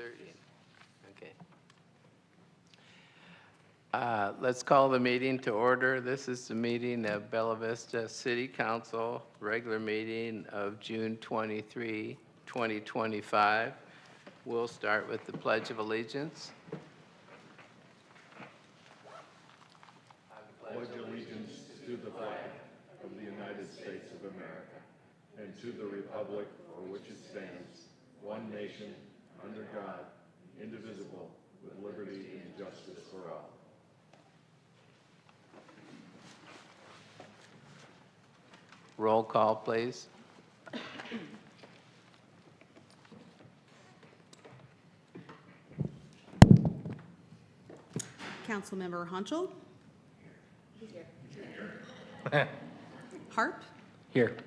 6:30. Okay. Let's call the meeting to order. This is the meeting of Bella Vista City Council, regular meeting of June 23, 2025. We'll start with the Pledge of Allegiance. Pledge allegiance to the flag of the United States of America and to the republic for which it stands, one nation, under God, indivisible, with liberty and justice for all. Roll call, please. Councilmember Honchel. He's here. Harp. Here.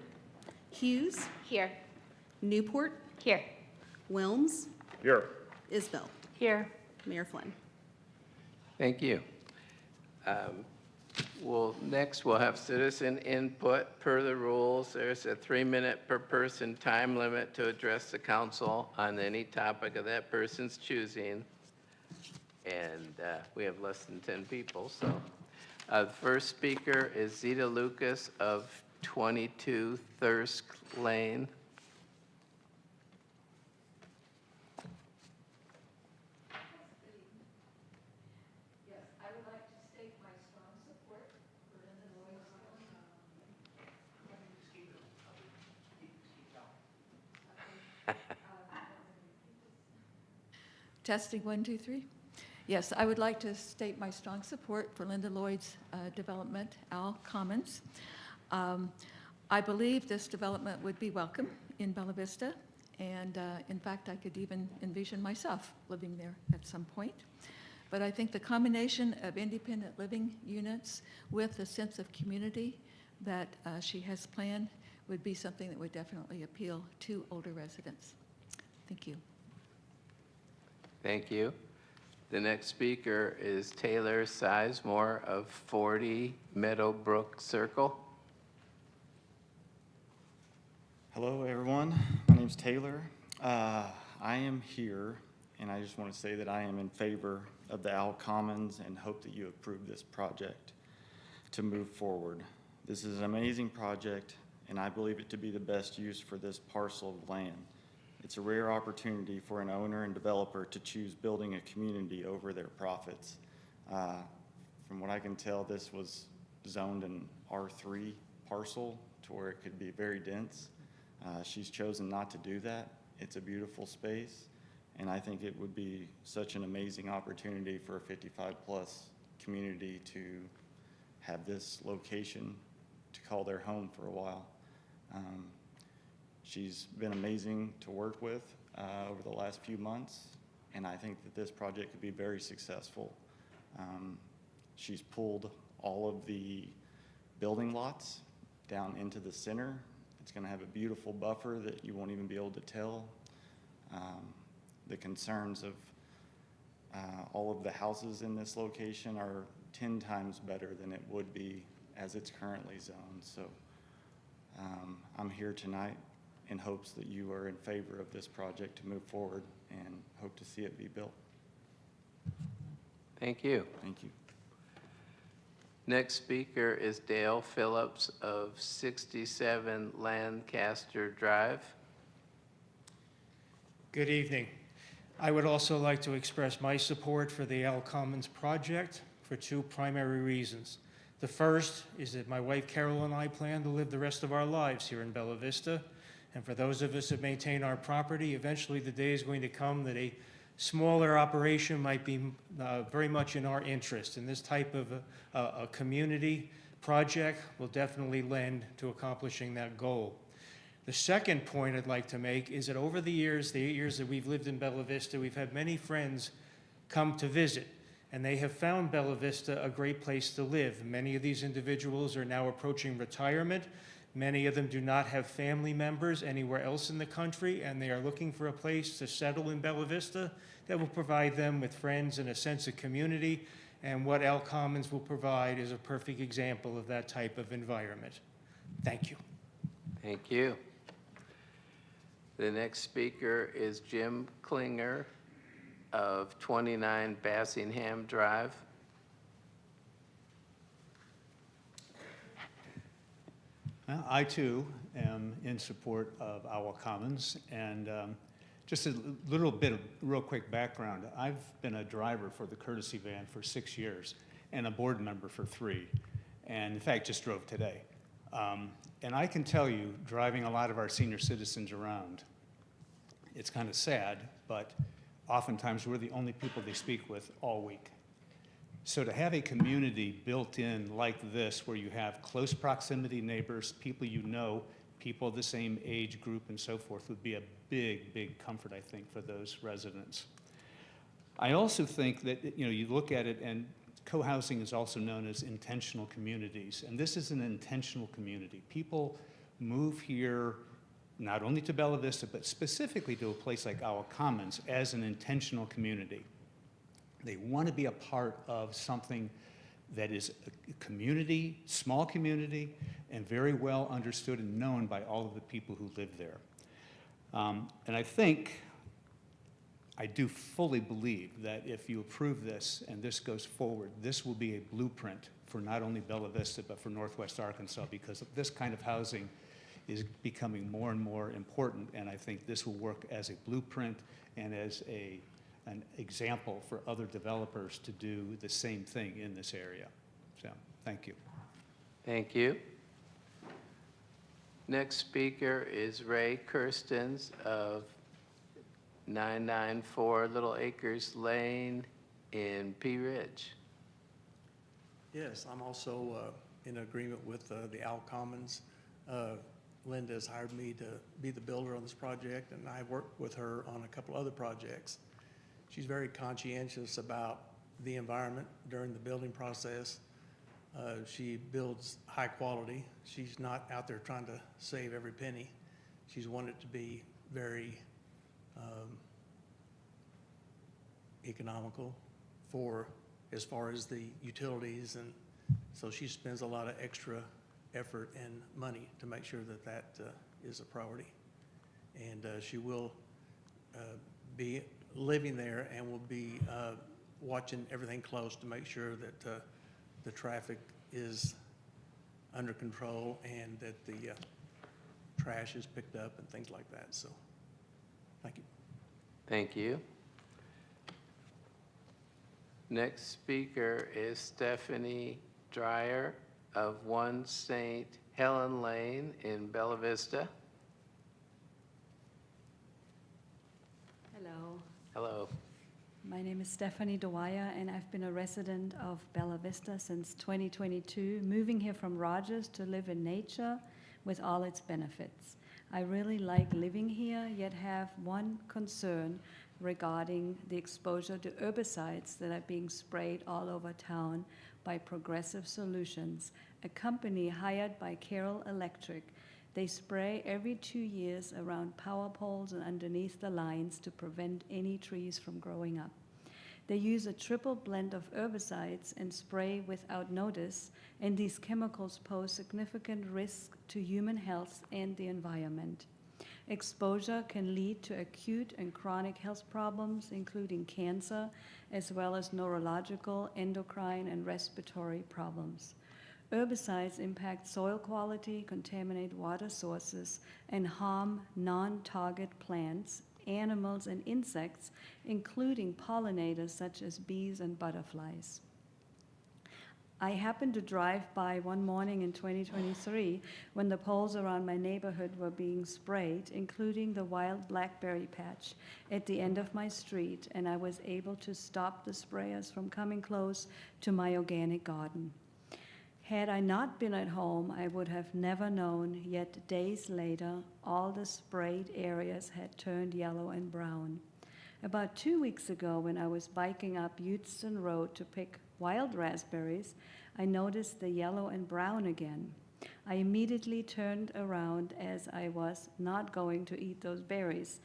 Hughes. Here. Newport. Here. Wilms. Here. Isbell. Here. Mayor Flynn. Thank you. Next we'll have citizen input per the rules. There's a 3-minute per person time limit to address the council on any topic of that person's choosing. And we have less than 10 people, so. The first speaker is Zita Lucas of 22 Thirsk Lane. Testing 1, 2, 3. Yes, I would like to state my strong support for Linda Lloyd's development, Al Commons. I believe this development would be welcome in Bella Vista, and in fact, I could even envision myself living there at some point. But I think the combination of independent living units with a sense of community that she has planned would be something that would definitely appeal to older residents. Thank you. Thank you. The next speaker is Taylor Sizemore of 40 Meadowbrook Circle. Hello, everyone. My name's Taylor. I am here, and I just want to say that I am in favor of the Al Commons and hope that you approve this project to move forward. This is an amazing project, and I believe it to be the best use for this parcel of land. It's a rare opportunity for an owner and developer to choose building a community over their profits. From what I can tell, this was zoned an R3 parcel to where it could be very dense. She's chosen not to do that. It's a beautiful space, and I think it would be such an amazing opportunity for a 55-plus community to have this location to call their home for a while. She's been amazing to work with over the last few months, and I think that this project could be very successful. She's pulled all of the building lots down into the center. It's going to have a beautiful buffer that you won't even be able to tell. The concerns of all of the houses in this location are 10 times better than it would be as it's currently zoned. So I'm here tonight in hopes that you are in favor of this project to move forward and hope to see it be built. Thank you. Thank you. Next speaker is Dale Phillips of 67 Lancaster Drive. Good evening. I would also like to express my support for the Al Commons project for 2 primary reasons. The first is that my wife Carol and I plan to live the rest of our lives here in Bella Vista. And for those of us that maintain our property, eventually the day is going to come that a smaller operation might be very much in our interest. And this type of a community project will definitely lend to accomplishing that goal. The second point I'd like to make is that over the years, the 8 years that we've lived in Bella Vista, we've had many friends come to visit, and they have found Bella Vista a great place to live. Many of these individuals are now approaching retirement. Many of them do not have family members anywhere else in the country, and they are looking for a place to settle in Bella Vista that will provide them with friends and a sense of community. And what Al Commons will provide is a perfect example of that type of environment. Thank you. Thank you. The next speaker is Jim Klinger of 29 Bassingham Drive. I too am in support of Owl Commons, and just a little bit of real quick background. I've been a driver for the courtesy van for 6 years and a board member for 3, and in fact just drove today. And I can tell you, driving a lot of our senior citizens around, it's kind of sad, but oftentimes we're the only people they speak with all week. So to have a community built in like this, where you have close proximity neighbors, people you know, people of the same age group and so forth, would be a big, big comfort, I think, for those residents. I also think that, you look at it, and co-housing is also known as intentional communities, and this is an intentional community. People move here not only to Bella Vista, but specifically to a place like Owl Commons as an intentional community. They want to be a part of something that is a community, small community, and very well understood and known by all of the people who live there. And I do fully believe that if you approve this and this goes forward, this will be a blueprint for not only Bella Vista, but for Northwest Arkansas, because this kind of housing is becoming more and more important, and I think this will work as a blueprint and as an example for other developers to do the same thing in this area. So, thank you. Thank you. Next speaker is Ray Kirstens of 994 Little Acres Lane in Pea Ridge. Yes, I'm also in agreement with the Owl Commons. Linda has hired me to be the builder on this project, and I worked with her on a couple other projects. She's very conscientious about the environment during the building process. She builds high quality. She's not out there trying to save every penny. She's wanted it to be very economical as far as the utilities, and so she spends a lot of extra effort and money to make sure that that is a priority. And she will be living there and will be watching everything close to make sure that the traffic is under control and that the trash is picked up and things like that. So, thank you. Thank you. Next speaker is Stephanie Dreyer of 1 St. Helen Lane in Bella Vista. Hello, Hello. my name is Stephanie Dwyer, and I've been a resident of Bella Vista since 2022, moving here from Rogers to live in nature with all its benefits. I really like living here, yet have one concern regarding the exposure to herbicides that are being sprayed all over town by Progressive Solutions, a company hired by Carroll Electric. They spray every 2 years around power poles and underneath the lines to prevent any trees from growing up. They use a triple blend of herbicides and spray without notice, and these chemicals pose significant risk to human health and the environment. Exposure can lead to acute and chronic health problems, including cancer, as well as neurological, endocrine, and respiratory problems. Herbicides impact soil quality, contaminate water sources, and harm non-target plants, animals, and insects, including pollinators such as bees and butterflies. I happened to drive by one morning in 2023 when the poles around my neighborhood were being sprayed, including the wild blackberry patch at the end of my street, and I was able to stop the sprayers from coming close to my organic garden. Had I not been at home, I would have never known, yet days later, all the sprayed areas had turned yellow and brown. About 2 weeks ago, when I was biking up Houston Road to pick wild raspberries, I noticed the yellow and brown again. I immediately turned around as I was not going to eat those berries.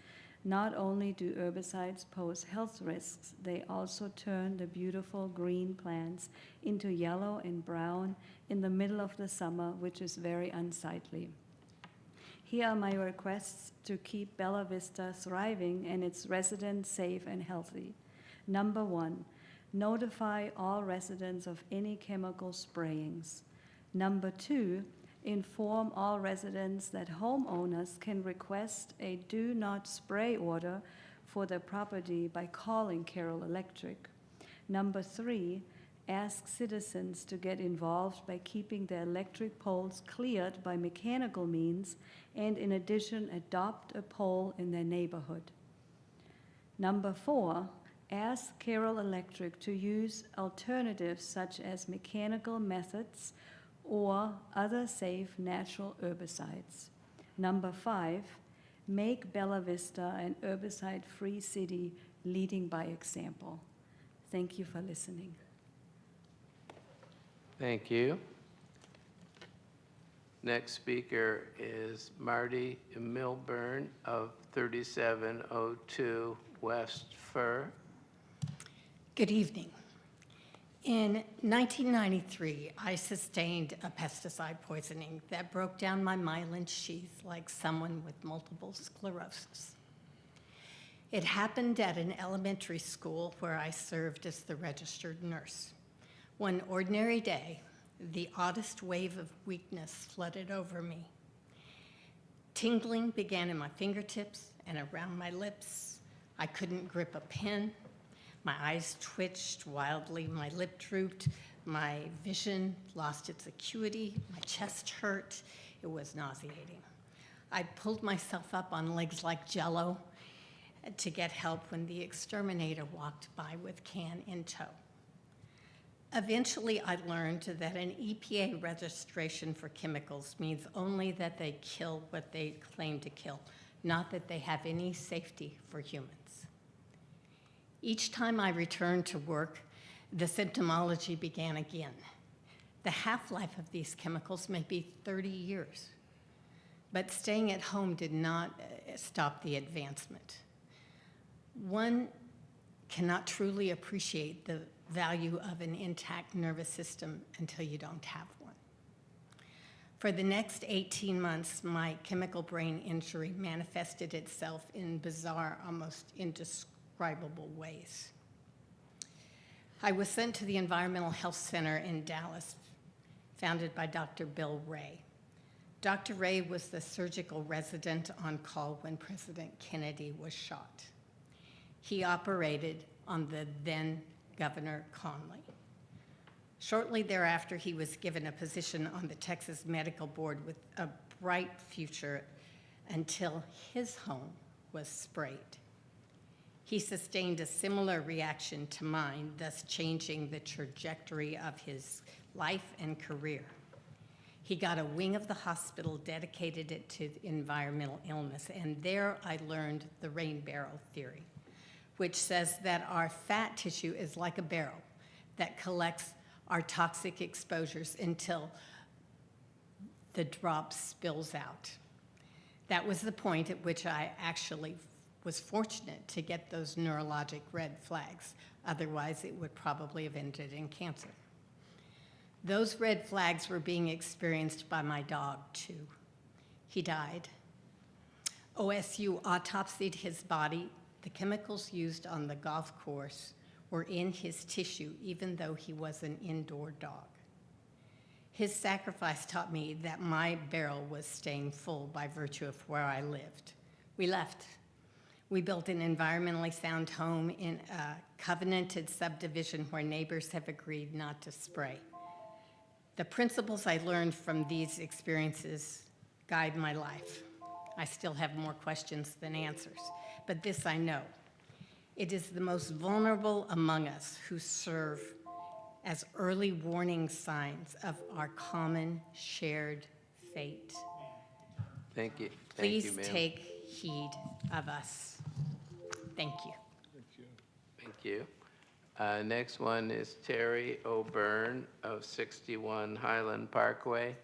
Not only do herbicides pose health risks, they also turn the beautiful green plants into yellow and brown in the middle of the summer, which is very unsightly. Here are my requests to keep Bella Vista thriving and its residents safe and healthy. Number 1, notify all residents of any chemical sprayings. Number 2, inform all residents that homeowners can request a do not spray order for their property by calling Carroll Electric. Number 3, ask citizens to get involved by keeping their electric poles cleared by mechanical means, and in addition, adopt a pole in their neighborhood. Number 4, ask Carroll Electric to use alternatives such as mechanical methods or other safe natural herbicides. Number 5, make Bella Vista an herbicide-free city leading by example. Thank you for listening. Thank you. Next speaker is Marty Milburn of 3702 West Fur. Good evening. In 1993, I sustained a pesticide poisoning that broke down my myelin sheath like someone with multiple sclerosis. It happened at an elementary school where I served as the registered nurse. One ordinary day, the oddest wave of weakness flooded over me. Tingling began in my fingertips and around my lips. I couldn't grip a pen. My eyes twitched wildly, my lip drooped, my vision lost its acuity, my chest hurt. It was nauseating. I pulled myself up on legs like Jell-O to get help when the exterminator walked by with can in tow. Eventually, I learned that an EPA registration for chemicals means only that they kill what they claim to kill, not that they have any safety for humans. Each time I returned to work, the symptomology began again. The half-life of these chemicals may be 30 years, but staying at home did not stop the advancement. One cannot truly appreciate the value of an intact nervous system until you don't have one. For the next 18 months, my chemical brain injury manifested itself in bizarre, almost indescribable ways. I was sent to the Environmental Health Center in Dallas, founded by Dr. Bill Ray. Dr. Ray was the surgical resident on call when President Kennedy was shot. He operated on the then Governor Conley. Shortly thereafter, he was given a position on the Texas Medical Board with a bright future until his home was sprayed. He sustained a similar reaction to mine, thus changing the trajectory of his life and career. He got a wing of the hospital, dedicated it to environmental illness, and there I learned the rain barrel theory, which says that our fat tissue is like a barrel that collects our toxic exposures until the drop spills out. That was the point at which I actually was fortunate to get those neurologic red flags. Otherwise, it would probably have ended in cancer. Those red flags were being experienced by my dog, too. He died. OSU autopsied his body. The chemicals used on the golf course were in his tissue, even though he was an indoor dog. His sacrifice taught me that my barrel was staying full by virtue of where I lived. We left. We built an environmentally sound home in a covenanted subdivision where neighbors have agreed not to spray. The principles I learned from these experiences guide my life. I still have more questions than answers, but this I know. It is the most vulnerable among us who serve as early warning signs of our common shared fate. Thank you. Please Thank you, ma'am. take heed of us. Thank you. Thank you. Next one is Terry O'Byrne of 61 Highland Parkway.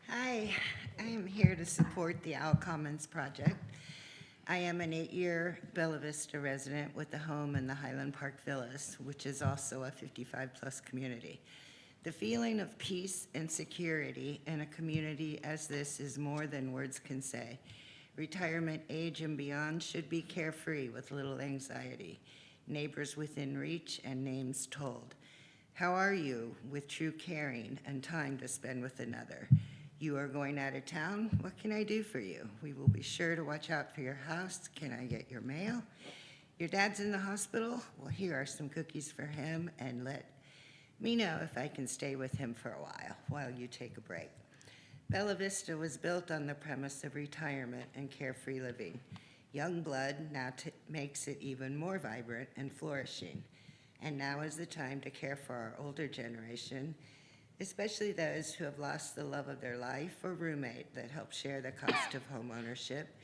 Hi, I am here to support the Owl Commons project. I am an 8-year Bella Vista resident with a home in the Highland Park Villas, which is also a 55-plus community. The feeling of peace and security in a community as this is more than words can say. Retirement age and beyond should be carefree with little anxiety, neighbors within reach and names told. How are you with true caring and time to spend with another? You are going out of town? What can I do for you? We will be sure to watch out for your house. Can I get your mail? Your dad's in the hospital? Well, here are some cookies for him, and let me know if I can stay with him for a while you take a break. Bella Vista was built on the premise of retirement and carefree living. Young blood now makes it even more vibrant and flourishing. And now is the time to care for our older generation, especially those who have lost the love of their life or roommate that helps share the cost of home ownership,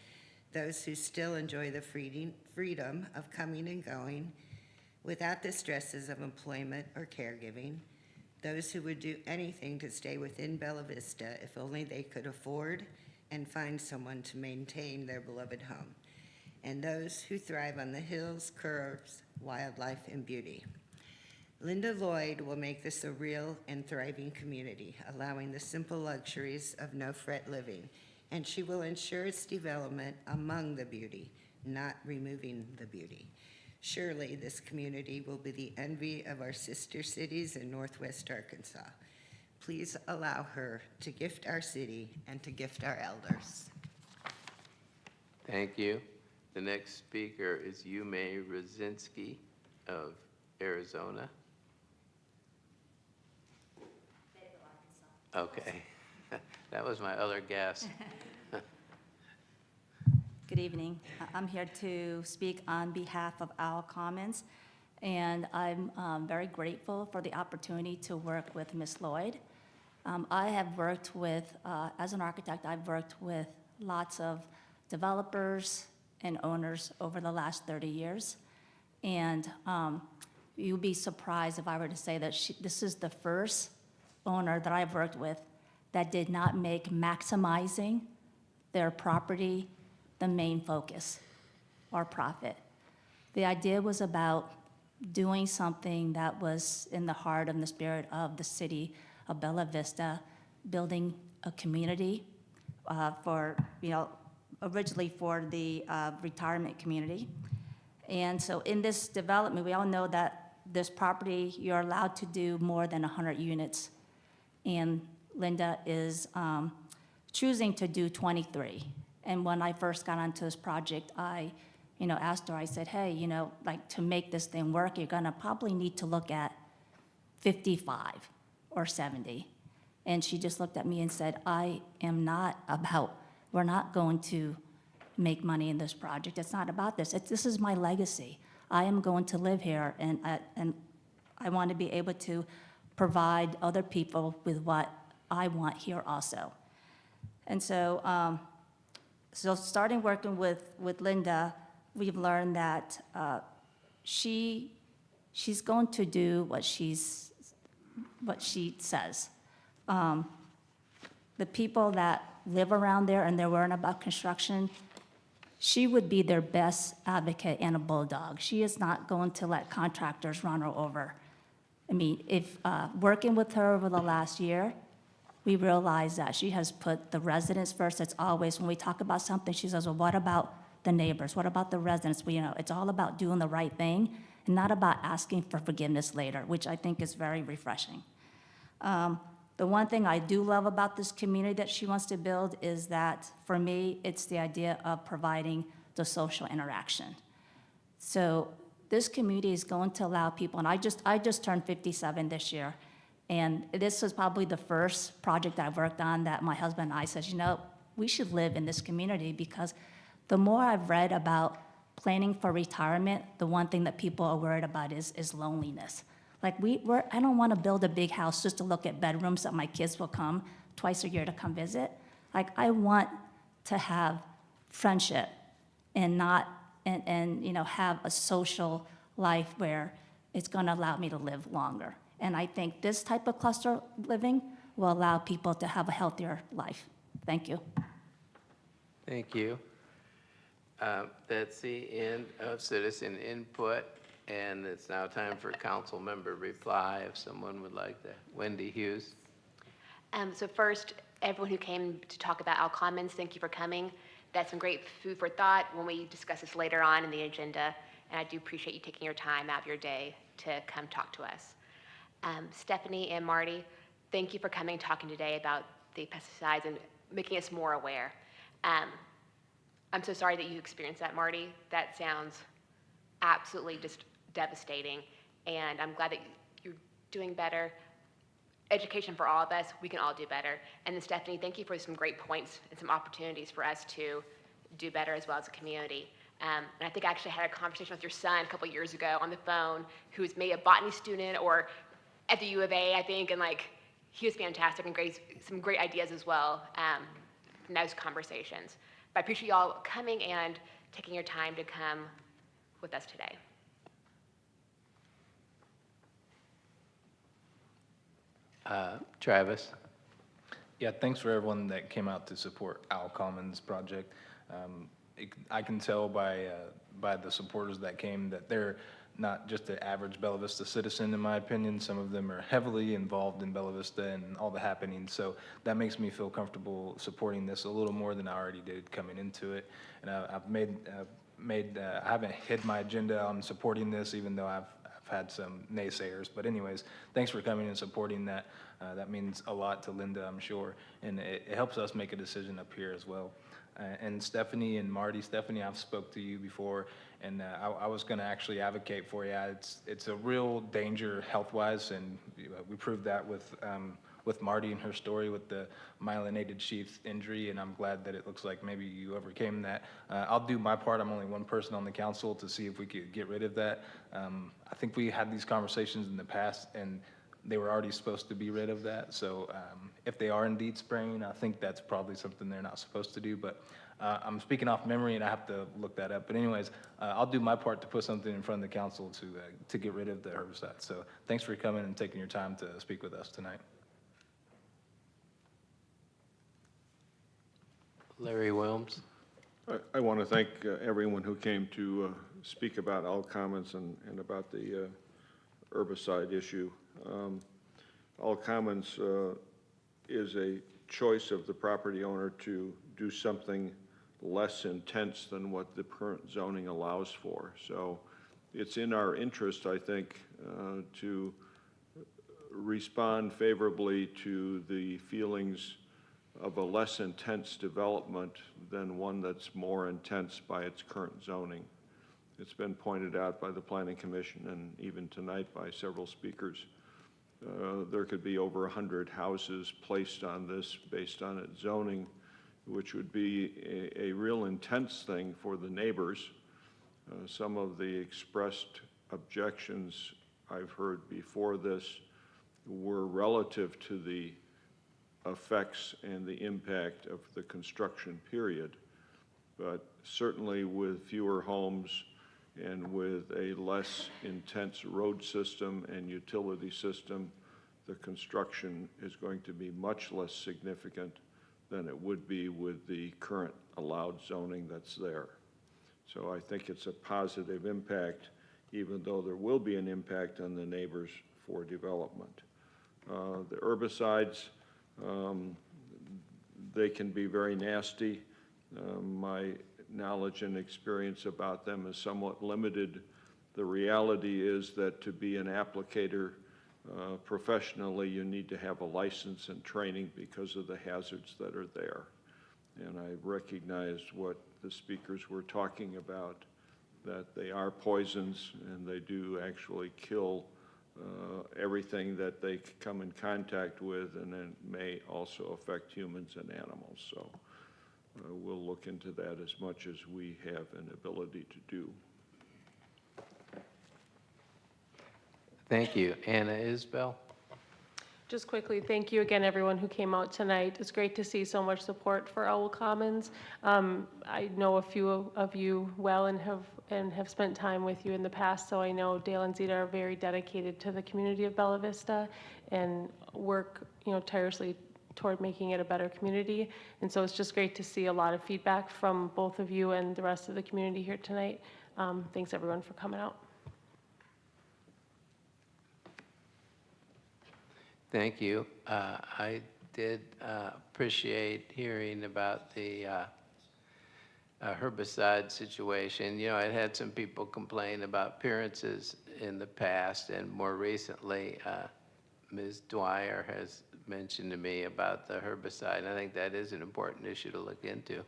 those who still enjoy the freedom of coming and going without the stresses of employment or caregiving, those who would do anything to stay within Bella Vista if only they could afford and find someone to maintain their beloved home, and those who thrive on the hills, curves, wildlife, and beauty. Linda Lloyd will make this a real and thriving community, allowing the simple luxuries of no-fret living, and she will ensure its development among the beauty, not removing the beauty. Surely this community will be the envy of our sister cities in Northwest Arkansas. Please allow her to gift our city and to gift our elders. Thank you. The next speaker is Yume Rosinski of Arizona. Okay, that was my other guess. Good evening. I'm here to speak on behalf of Our Commons, and I'm very grateful for the opportunity to work with Ms. Lloyd. I have worked with, as an architect, I've worked with lots of developers and owners over the last 30 years, and you'd be surprised if I were to say that this is the first owner that I've worked with that did not make maximizing their property the main focus or profit. The idea was about doing something that was in the heart and the spirit of the city of Bella Vista, building a community for, originally for the retirement community. And so in this development, we all know that this property, you're allowed to do more than 100 units. And Linda is choosing to do 23. And when I first got onto this project, I asked her, I said, hey, to make this thing work, you're gonna probably need to look at 55 or 70. And she just looked at me and said, we're not going to make money in this project. It's not about this. This is my legacy. I am going to live here, and I want to be able to provide other people with what I want here also. And so, so starting working with Linda, we've learned that she's going to do what she says. The people that live around there and they're worrying about construction, she would be their best advocate and a bulldog. She is not going to let contractors run her over. I mean, if working with her over the last year, we realized that she has put the residents first. It's always, when we talk about something, she says, well, what about the neighbors? What about the residents? Well, it's all about doing the right thing and not about asking for forgiveness later, which I think is very refreshing. The one thing I do love about this community that she wants to build is that, for me, it's the idea of providing the social interaction. So this community is going to allow people, and I just turned 57 this year, and this was probably the first project I worked on that my husband and I said, we should live in this community, because the more I've read about planning for retirement, the one thing that people are worried about is loneliness. Like I don't want to build a big house just to look at bedrooms that my kids will come twice a year to come visit. Like I want to have friendship and have a social life where it's going to allow me to live longer. And I think this type of cluster living will allow people to have a healthier life. Thank you. Thank you. That's the end of citizen input. And it's now time for council member reply, if someone would like that. Wendy Hughes. So first, everyone who came to talk about Al Commons, thank you for coming. That's some great food for thought when we discuss this later on in the agenda, and I do appreciate you taking your time out of your day to come talk to us. Stephanie and Marty, thank you for coming and talking today about the pesticides and making us more aware. I'm so sorry that you experienced that, Marty. That sounds absolutely just devastating, and I'm glad that you're doing better. Education for all of us, we can all do better. And then Stephanie, thank you for some great points and some opportunities for us to do better as well as a community. And I think I actually had a conversation with your son a couple years ago on the phone, who's maybe a botany student or at the U of A, I think, and like, he was fantastic and some great ideas as well from those conversations. But I appreciate y'all coming and taking your time to come with us today. Travis. Yeah, thanks for everyone that came out to support Al Commons project. I can tell by the supporters that came that they're not just the average Bella Vista citizen, in my opinion. Some of them are heavily involved in Bella Vista and all the happenings. So that makes me feel comfortable supporting this a little more than I already did coming into it. And I haven't hid my agenda on supporting this, even though I've had some naysayers. But anyways, thanks for coming and supporting that. That means a lot to Linda, I'm sure. And it helps us make a decision up here as well. And Stephanie and Marty, Stephanie, I've spoke to you before, and I was going to actually advocate for you. It's a real danger health-wise, and we proved that with Marty and her story with the myelinated sheath injury, and I'm glad that it looks like maybe you overcame that. I'll do my part. I'm only one person on the council to see if we could get rid of that. I think we had these conversations in the past, and they were already supposed to be rid of that. So if they are indeed spraying, I think that's probably something they're not supposed to do. But I'm speaking off memory, and I have to look that up. But anyways, I'll do my part to put something in front of the council to get rid of the herbicide. So thanks for coming and taking your time to speak with us tonight. Larry Wilms. I want to thank everyone who came to speak about Al Commons and about the herbicide issue. Al Commons is a choice of the property owner to do something less intense than what the current zoning allows for. So it's in our interest, I think, to respond favorably to the feelings of a less intense development than one that's more intense by its current zoning. It's been pointed out by the Planning Commission and even tonight by several speakers. There could be over 100 houses placed on this based on its zoning, which would be a real intense thing for the neighbors. Some of the expressed objections I've heard before this were relative to the effects and the impact of the construction period. But certainly with fewer homes and with a less intense road system and utility system, the construction is going to be much less significant than it would be with the current allowed zoning that's there. So I think it's a positive impact, even though there will be an impact on the neighbors for development. The herbicides, they can be very nasty. My knowledge and experience about them is somewhat limited. The reality is that to be an applicator professionally, you need to have a license and training because of the hazards that are there. And I recognized what the speakers were talking about, that they are poisons and they do actually kill everything that they come in contact with, and then may also affect humans and animals. So we'll look into that as much as we have an ability to do. Thank you. Anna Isbell. Just quickly, thank you again, everyone who came out tonight. It's great to see so much support for Owl Commons. I know a few of you well and have spent time with you in the past, so I know Dale and Zita are very dedicated to the community of Bella Vista and work, tirelessly toward making it a better community. And so it's just great to see a lot of feedback from both of you and the rest of the community here tonight. Thanks everyone for coming out. Thank you. I did appreciate hearing about the herbicide situation. You know, I had some people complain about appearances in the past, and more recently, Ms. Dwyer has mentioned to me about the herbicide. I think that is an important issue to look into.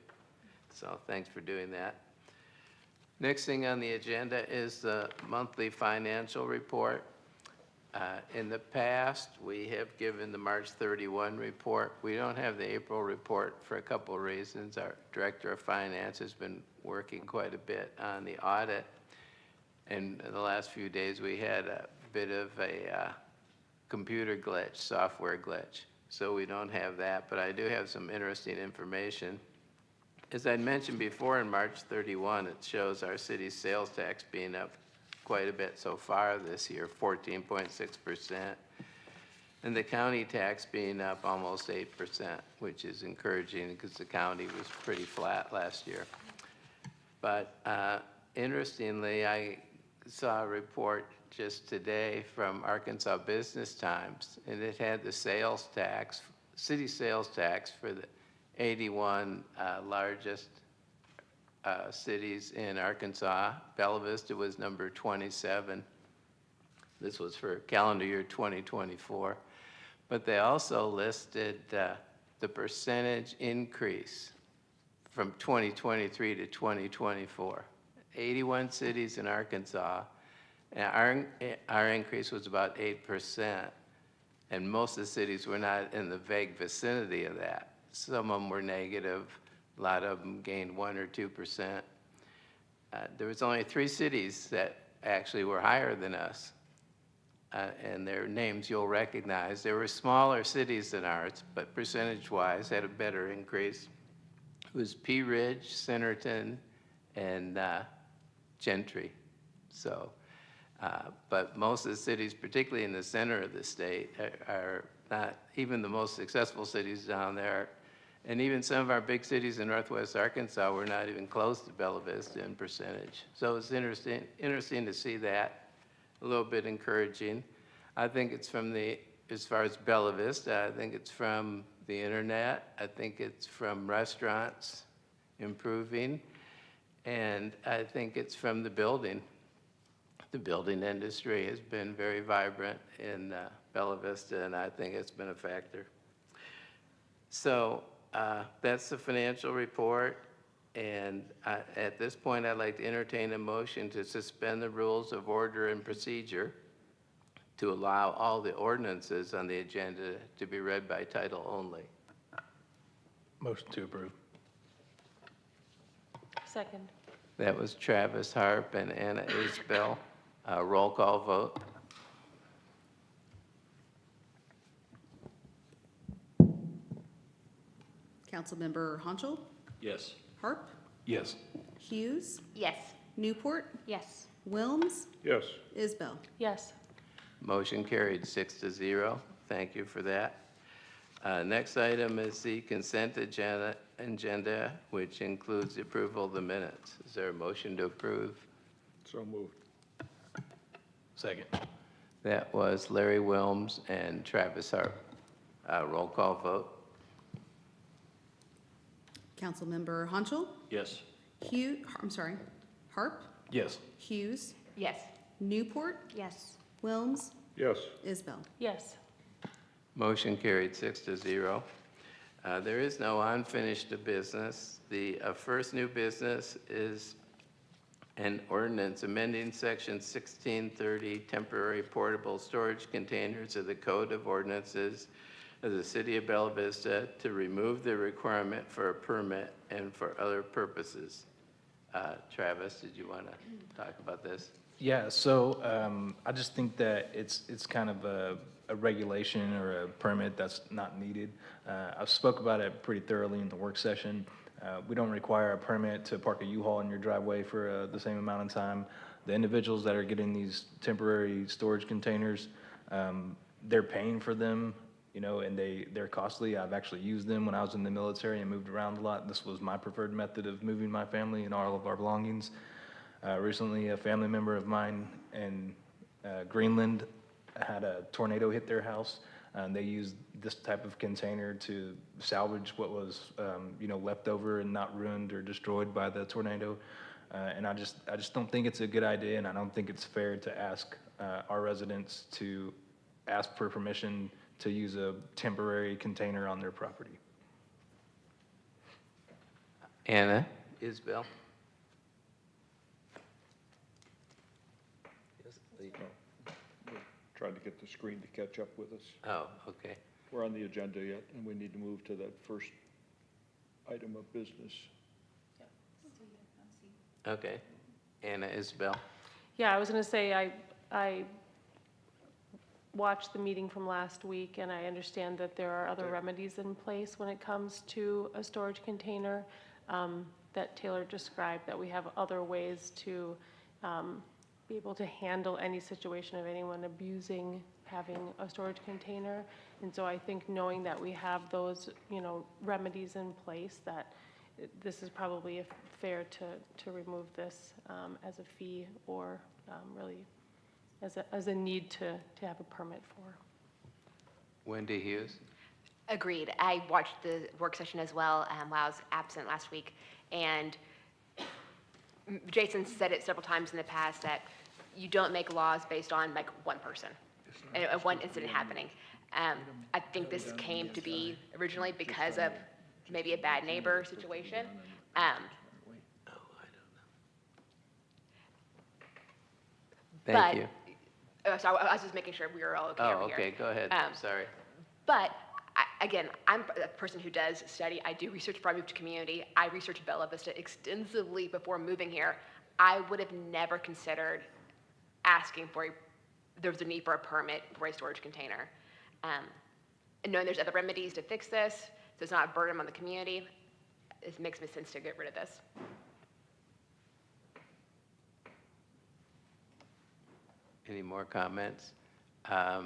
So thanks for doing that. Next thing on the agenda is the monthly financial report. In the past, we have given the March 31 report. We don't have the April report for a couple of reasons. Our Director of Finance has been working quite a bit on the audit. And in the last few days, we had a bit of a computer glitch, software glitch. So we don't have that, but I do have some interesting information. As I mentioned before, in March 31, it shows our city's sales tax being up quite a bit so far this year, 14.6%, and the county tax being up almost 8%, which is encouraging because the county was pretty flat last year. But interestingly, I saw a report just today from Arkansas Business Times, and it had the sales tax, city sales tax for the 81 largest cities in Arkansas. Bella Vista was number 27. This was for calendar year 2024. But they also listed the percentage increase from 2023 to 2024. 81 cities in Arkansas, and our increase was about 8%. And most of the cities were not in the vague vicinity of that. Some of them were negative. A lot of them gained 1 or 2%. There was only 3 cities that actually were higher than us, and their names you'll recognize. There were smaller cities than ours, but percentage-wise had a better increase. It was Pea Ridge, Centerton, and Gentry. So, but most of the cities, particularly in the center of the state, are not even the most successful cities down there. And even some of our big cities in northwest Arkansas were not even close to Bella Vista in percentage. So it's interesting to see that, a little bit encouraging. I think it's from as far as Bella Vista, I think it's from the internet. I think it's from restaurants improving. And I think it's from the building. The building industry has been very vibrant in Bella Vista, and I think it's been a factor. So that's the financial report, and at this point, I'd like to entertain a motion to suspend the rules of order and procedure to allow all the ordinances on the agenda to be read by title only. Motion to approve. Second. That was Travis Harp and Anna Isbell. Roll call vote. Councilmember Honchel, Yes. Harp, Yes. Hughes, Yes. Newport, Yes. Wilms, Yes. Isbell. Yes. Motion carried 6-0. Thank you for that. Next item is the consent agenda, which includes the approval of the minutes. Is there a motion to approve? So moved. Second. That was Larry Wilms and Travis Harp. Roll call vote. Councilmember Honchel, Yes. Harp, Yes. Hughes, Yes. Newport, Yes. Wilms, Yes. Isbell. Yes. Motion carried 6-0. There is no unfinished business. The first new business is an ordinance amending section 1630, temporary portable storage containers of the Code of Ordinances of the City of Bella Vista to remove the requirement for a permit and for other purposes. Travis, did you want to talk about this? Yeah, so I just think that it's kind of a regulation or a permit that's not needed. I spoke about it pretty thoroughly in the work session. We don't require a permit to park a U-Haul in your driveway for the same amount of time. The individuals that are getting these temporary storage containers, they're paying for them, you know, and they're costly. I've actually used them when I was in the military and moved around a lot. This was my preferred method of moving my family and all of our belongings. Recently, a family member of mine in Greenland had a tornado hit their house. They used this type of container to salvage what was, left over and not ruined or destroyed by the tornado. And I just don't think it's a good idea, and I don't think it's fair to ask our residents to ask for permission to use a temporary container on their property. Anna, Isabel? Trying to get the screen to catch up with us. Oh, okay. We're on the agenda yet, and we need to move to that first item of business. Okay. Anna, Isabel? Yeah, I was going to say, I watched the meeting from last week, and I understand that there are other remedies in place when it comes to a storage container that Taylor described, that we have other ways to be able to handle any situation of anyone abusing having a storage container. And so I think knowing that we have those, remedies in place, that this is probably fair to remove this as a fee or really as a need to have a permit for. Wendy Hughes? Agreed. I watched the work session as well while I was absent last week. And Jason said it several times in the past that you don't make laws based on like one person, one incident happening. I think this came to be originally because of maybe a bad neighbor situation. Thank you. So I was just making sure we were all okay Oh, over here. okay, go ahead. Sorry. But again, I'm a person who does study. I do research before I moved to community. I researched Bella Vista extensively before moving here. I would have never considered asking for there was a need for a permit for a storage container. And knowing there's other remedies to fix this, so it's not a burden on the community, it makes me sense to get rid of this. Any more comments? I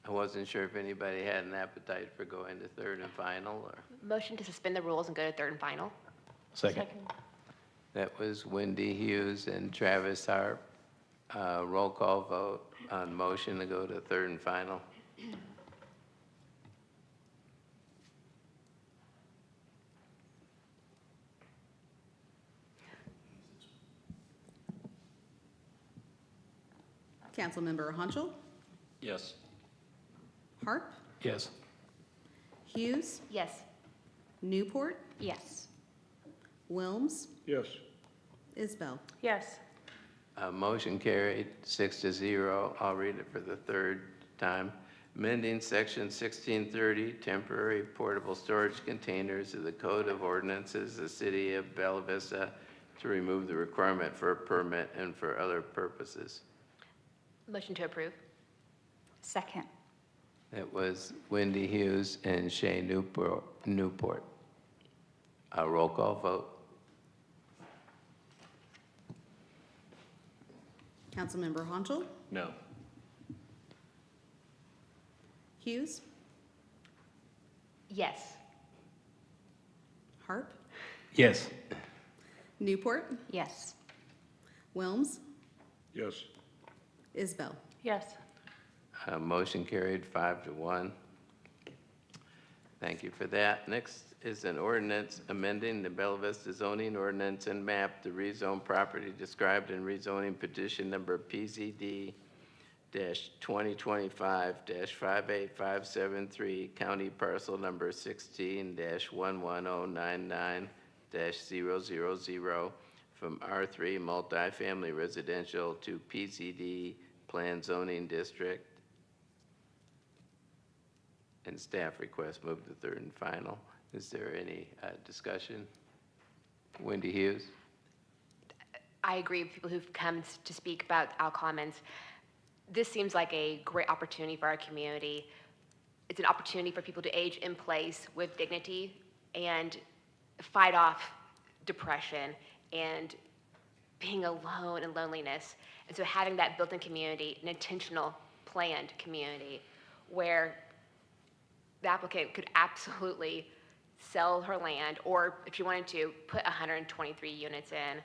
wasn't sure if anybody had an appetite for going to third and final, or Motion to suspend the rules and go to third and final. Second. that was Wendy Hughes and Travis Harp. Roll call vote on motion to go to third and final. Councilmember Hanschel, Yes. Harp, Yes. Hughes, Yes. Newport, Yes. Wilms, Yes. Isbell. Yes. Motion carried, 6-0. I'll read it for the third time. Amending Section 1630, temporary portable storage containers of the Code of Ordinances of the City of Bella Vista to remove the requirement for a permit and for other purposes. Motion to approve. Second. That was Wendy Hughes and Shay Newport. A roll call vote. Councilmember Hanschel, No. Hughes, Yes. Harp, Yes. Newport, Yes. Wilms, Yes. Isbell. Yes. Motion carried 5-1. Thank you for that. Next is an ordinance amending the Bella Vista zoning ordinance and map to rezone property described in rezoning petition number PZD-2025-58573, county parcel number 16-11099-000 from R3 multifamily residential to PZD Plan Zoning District. And staff request move to third and final. Is there any discussion? Wendy Hughes? I agree with people who've come to speak about our comments. This seems like a great opportunity for our community. It's an opportunity for people to age in place with dignity and fight off depression and being alone and loneliness. And so having that built-in community, an intentional, planned community, where the applicant could absolutely sell her land, or if she wanted to, put 123 units in,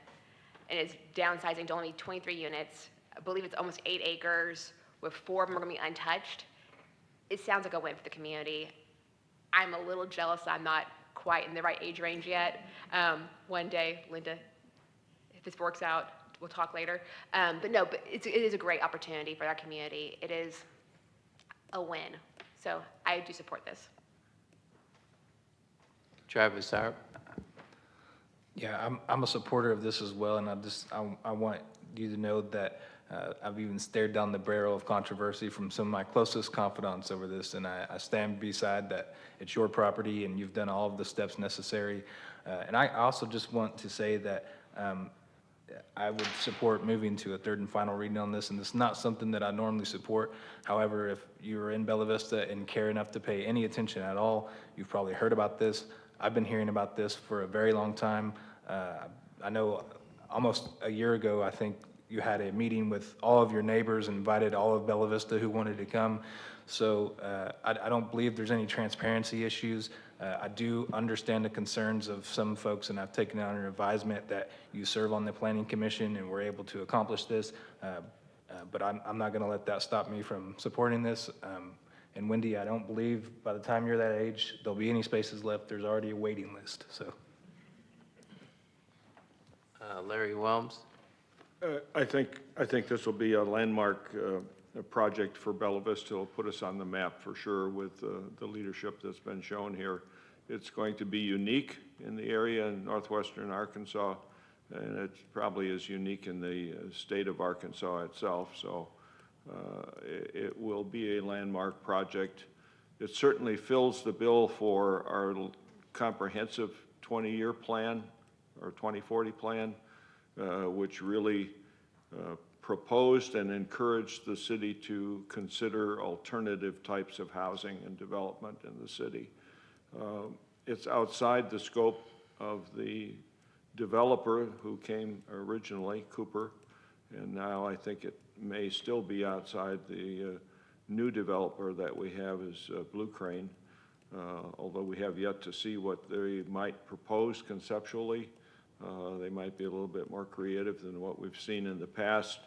and is downsizing to only 23 units, I believe it's almost 8 acres, with 4 of them are going to be untouched. It sounds like a win for the community. I'm a little jealous I'm not quite in the right age range yet. One day, Linda, if this works out, we'll talk later. But it is a great opportunity for our community. It is a win. So I do support this. Travis Harp. Yeah, I'm a supporter of this as well, and I want you to know that I've even stared down the barrel of controversy from some of my closest confidants over this, and I stand beside that it's your property and you've done all of the steps necessary. And I also just want to say that I would support moving to a third and final reading on this, and it's not something that I normally support. However, if you're in Bella Vista and care enough to pay any attention at all, you've probably heard about this. I've been hearing about this for a very long time. I know almost a year ago, I think you had a meeting with all of your neighbors, invited all of Bella Vista who wanted to come. So I don't believe there's any transparency issues. I do understand the concerns of some folks, and I've taken it under advisement that you serve on the Planning Commission and we're able to accomplish this. But I'm not going to let that stop me from supporting this. And Wendy, I don't believe by the time you're that age, there'll be any spaces left. There's already a waiting list, so. Larry Wilms. I think this will be a landmark project for Bella Vista. It'll put us on the map for sure with the leadership that's been shown here. It's going to be unique in the area in northwestern Arkansas, and it probably is unique in the state of Arkansas itself. So it will be a landmark project. It certainly fills the bill for our comprehensive 20-year plan or 2040 plan, which really proposed and encouraged the city to consider alternative types of housing and development in the city. It's outside the scope of the developer who came originally, Cooper, and now I think it may still be outside the new developer that we have is Blue Crane, although we have yet to see what they might propose conceptually. They might be a little bit more creative than what we've seen in the past.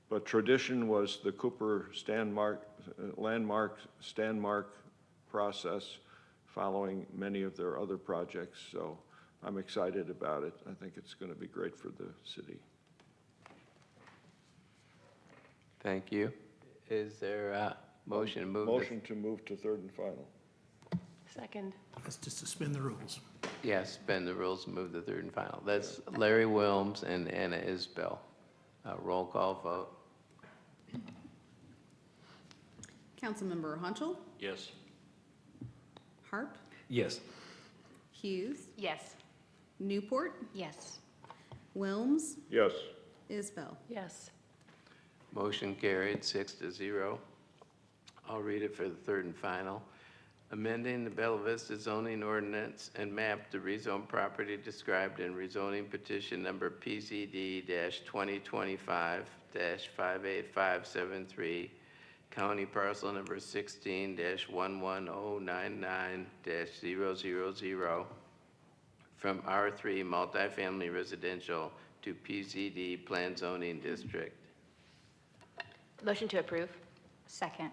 But tradition was the Cooper landmark process following many of their other projects. So I'm excited about it. I think it's going to be great for the city. Thank you. Is there a motion to move? Motion to move to third and final. Second. That's to suspend the rules. Yes, suspend the rules and move to third and final. That's Larry Wilms and Anna Isbell. Roll call vote. Councilmember Honchel, Yes. Harp, Yes. Hughes, Yes. Newport, Yes. Wilms, Yes. Isbell. Yes. Motion carried 6-0. I'll read it for the third and final. Amending the Bella Vista zoning ordinance and map to rezone property described in rezoning petition number PZD-2025-58573, county parcel number 16-11099-000, from R3 multifamily residential to PZD planned zoning district. Motion to approve. Second.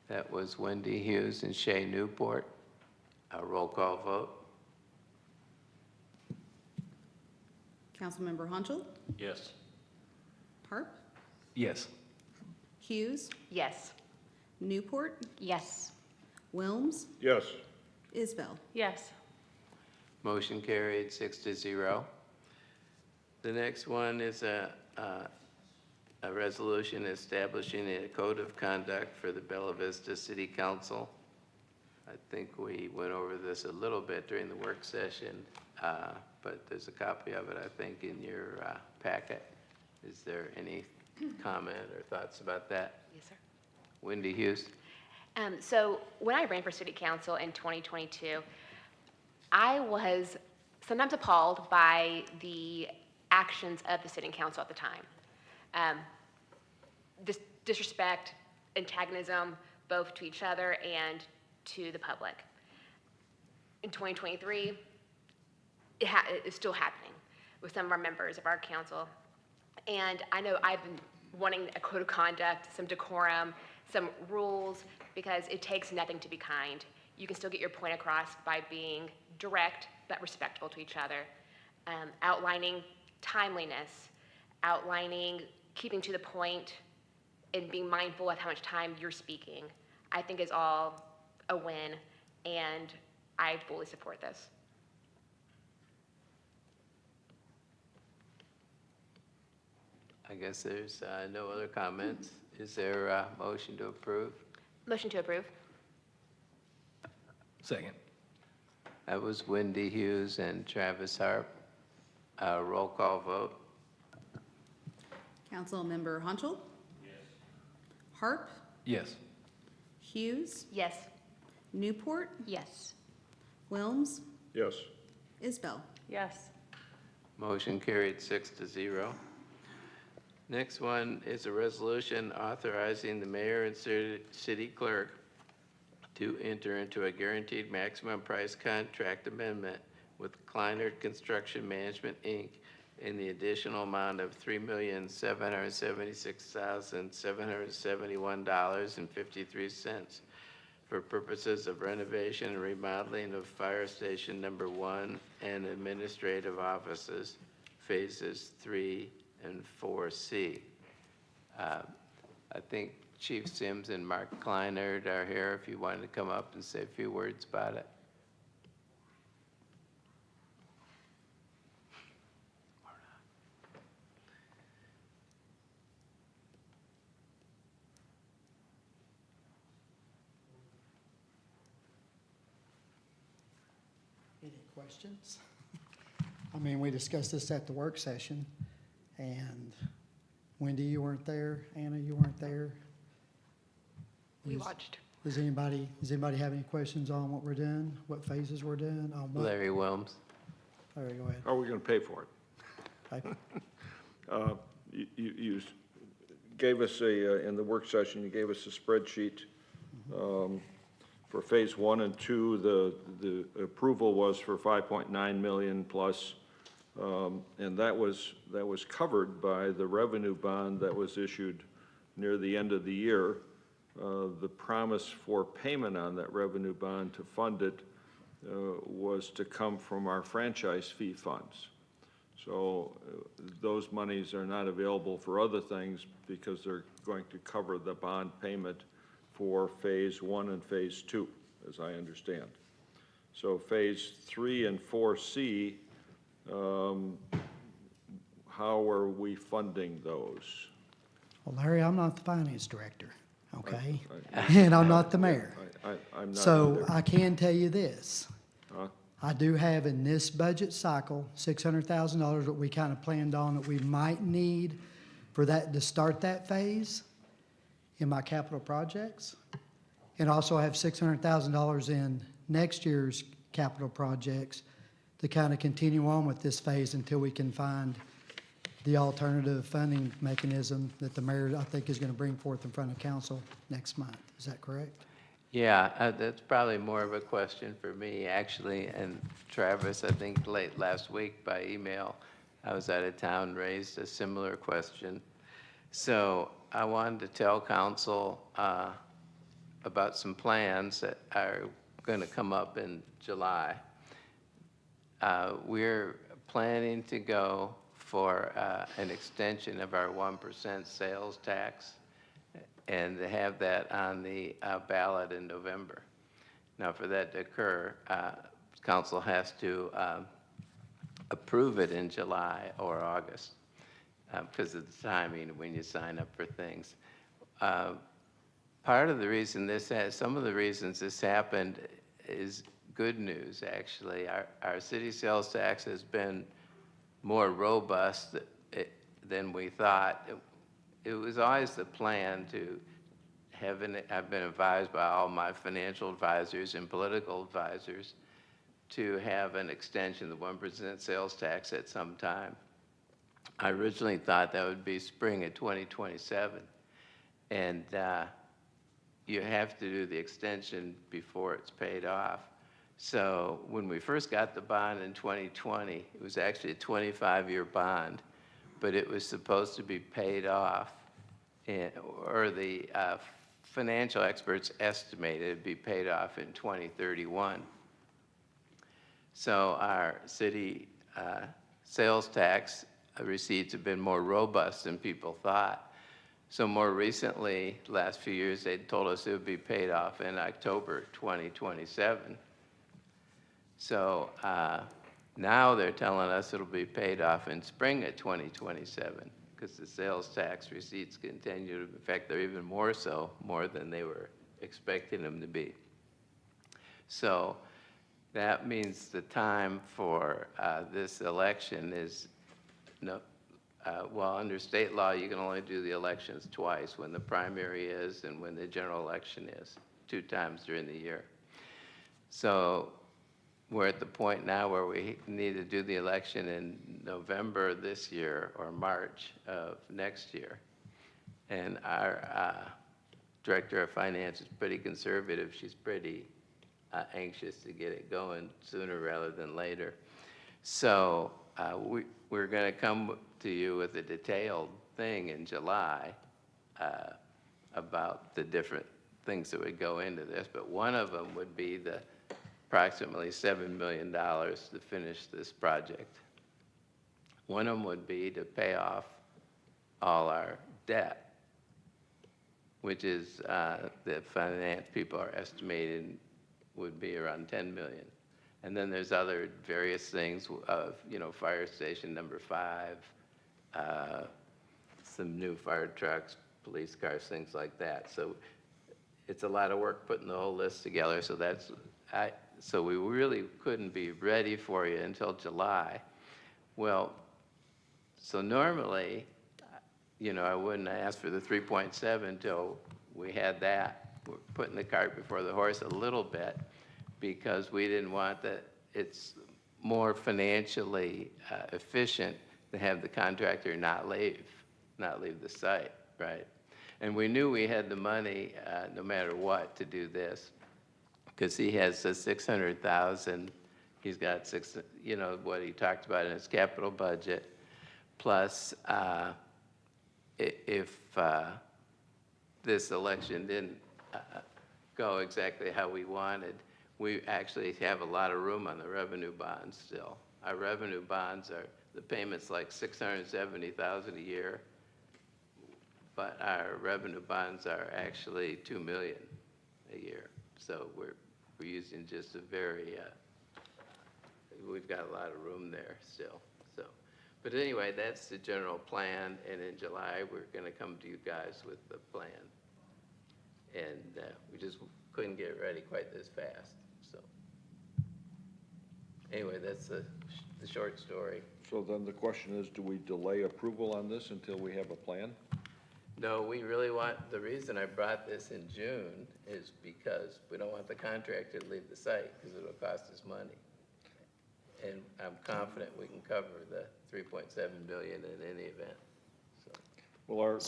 That was Wendy Hughes and Shay Newport. A roll call vote. Councilmember Honchel, Yes. Harp, Yes. Hughes, Yes. Newport, Yes. Wilms, Yes. Isbell. Yes. Motion carried 6-0. The next one is a resolution establishing a code of conduct for the Bella Vista City Council. I think we went over this a little bit during the work session, but there's a copy of it, I think, in your packet. Is there any comment or thoughts about that? Yes, sir. Wendy Hughes? So when I ran for city council in 2022, I was sometimes appalled by the actions of the sitting council at the time. This disrespect, antagonism, both to each other and to the public. In 2023, it's still happening with some of our members of our council. And I know I've been wanting a code of conduct, some decorum, some rules, because it takes nothing to be kind. You can still get your point across by being direct but respectful to each other. Outlining timeliness, outlining keeping to the point, and being mindful of how much time you're speaking, I think is all a win, and I fully support this. I guess there's no other comments. Is there a motion to approve? Motion to approve. Second. That was Wendy Hughes and Travis Harp. Roll call vote. Councilmember Honchel? Yes. Harp? Yes. Hughes? Yes. Newport? Yes. Wilms? Yes. Isbell? Yes. Motion carried 6-0. Next one is a resolution authorizing the mayor and city clerk to enter into a guaranteed maximum price contract amendment with Kleiner Construction Management, Inc. in the additional amount of $3,776,771.53 for purposes of renovation and remodeling of Fire Station Number 1 and administrative offices, phases 3 and 4C. I think Chief Sims and Mark Kleinert are here if you wanted to come up and say a few words about it. Any questions? I mean, we discussed this at the work session, and Wendy, you weren't there. Anna, you weren't there. We watched. Does anybody have any questions on what we're doing, what phases we're doing? On what? Larry Wilms. Larry, go ahead. How are we going to pay for it? Okay. You gave us in the work session, you gave us a spreadsheet for phase 1 and 2. The approval was for 5.9 million plus, and that was covered by the revenue bond that was issued near the end of the year. The promise for payment on that revenue bond to fund it was to come from our franchise fee funds. So those monies are not available for other things because they're going to cover the bond payment for phase 1 and phase 2, as I understand. So phase 3 and 4C, how are we funding those? Well, Larry, I'm not the finance director, okay? And I'm not the mayor. I'm not So either. I can tell you this. Huh? I do have in this budget cycle, $600,000 that we kind of planned on that we might need for that, to start that phase in my capital projects. And also I have $600,000 in next year's capital projects to kind of continue on with this phase until we can find the alternative funding mechanism that the mayor, I think, is going to bring forth in front of council next month. Is that correct? Yeah, that's probably more of a question for me, actually. And Travis, I think late last week by email, I was out of town, raised a similar question. So I wanted to tell council about some plans that are going to come up in July. We're planning to go for an extension of our 1% sales tax and to have that on the ballot in November. Now, for that to occur, council has to approve it in July or August because of the timing when you sign up for things. Part of the reason some of the reasons this happened is good news, actually. Our city sales tax has been more robust than we thought. It was always the plan to I've been advised by all my financial advisors and political advisors to have an extension of the 1% sales tax at some time. I originally thought that would be spring of 2027. And you have to do the extension before it's paid off. So when we first got the bond in 2020, it was actually a 25-year bond but it was supposed to be paid off, or the financial experts estimated it'd be paid off in 2031. So our city sales tax receipts have been more robust than people thought. So more recently, last few years, they told us it would be paid off in October 2027. So now they're telling us it'll be paid off in spring of 2027 because the sales tax receipts continue. In fact, they're even more so, more than they were expecting them to be. So that means the time for this election is, well, under state law, you can only do the elections twice, when the primary is and when the general election is, 2 times during the year. So we're at the point now where we need to do the election in November this year or March of next year. And our director of finance is pretty conservative. She's pretty anxious to get it going sooner rather than later. So we're going to come to you with a detailed thing in July about the different things that would go into this. But one of them would be the approximately $7 million to finish this project. One of them would be to pay off all our debt, which is the finance people are estimating would be around 10 million. And then there's other various things of, fire station number 5, some new fire trucks, police cars, things like that. So it's a lot of work putting the whole list together. So so we really couldn't be ready for you until July. Well, so normally, I wouldn't ask for the 3.7 until we had that. We're putting the cart before the horse a little bit because we didn't want that. It's more financially efficient to have the contractor not leave the site, right? And we knew we had the money no matter what to do this because he has the 600,000. He's got what he talked about in his capital budget. Plus, if this election didn't go exactly how we wanted, we actually have a lot of room on the revenue bonds still. Our revenue bonds the payment's like $670,000 a year, but our revenue bonds are actually $2 million a year. So we're using just a very, we've got a lot of room there still. So, but anyway, that's the general plan, and in July, we're gonna come to you guys with the plan. And we just couldn't get ready quite this fast, so. Anyway, that's the short story. So then the question is, do we delay approval on this until we have a plan? No, we really the reason I brought this in June is because we don't want the contractor to leave the site because it'll cost us money. And I'm confident we can cover the 3.7 million in any event, so. Well,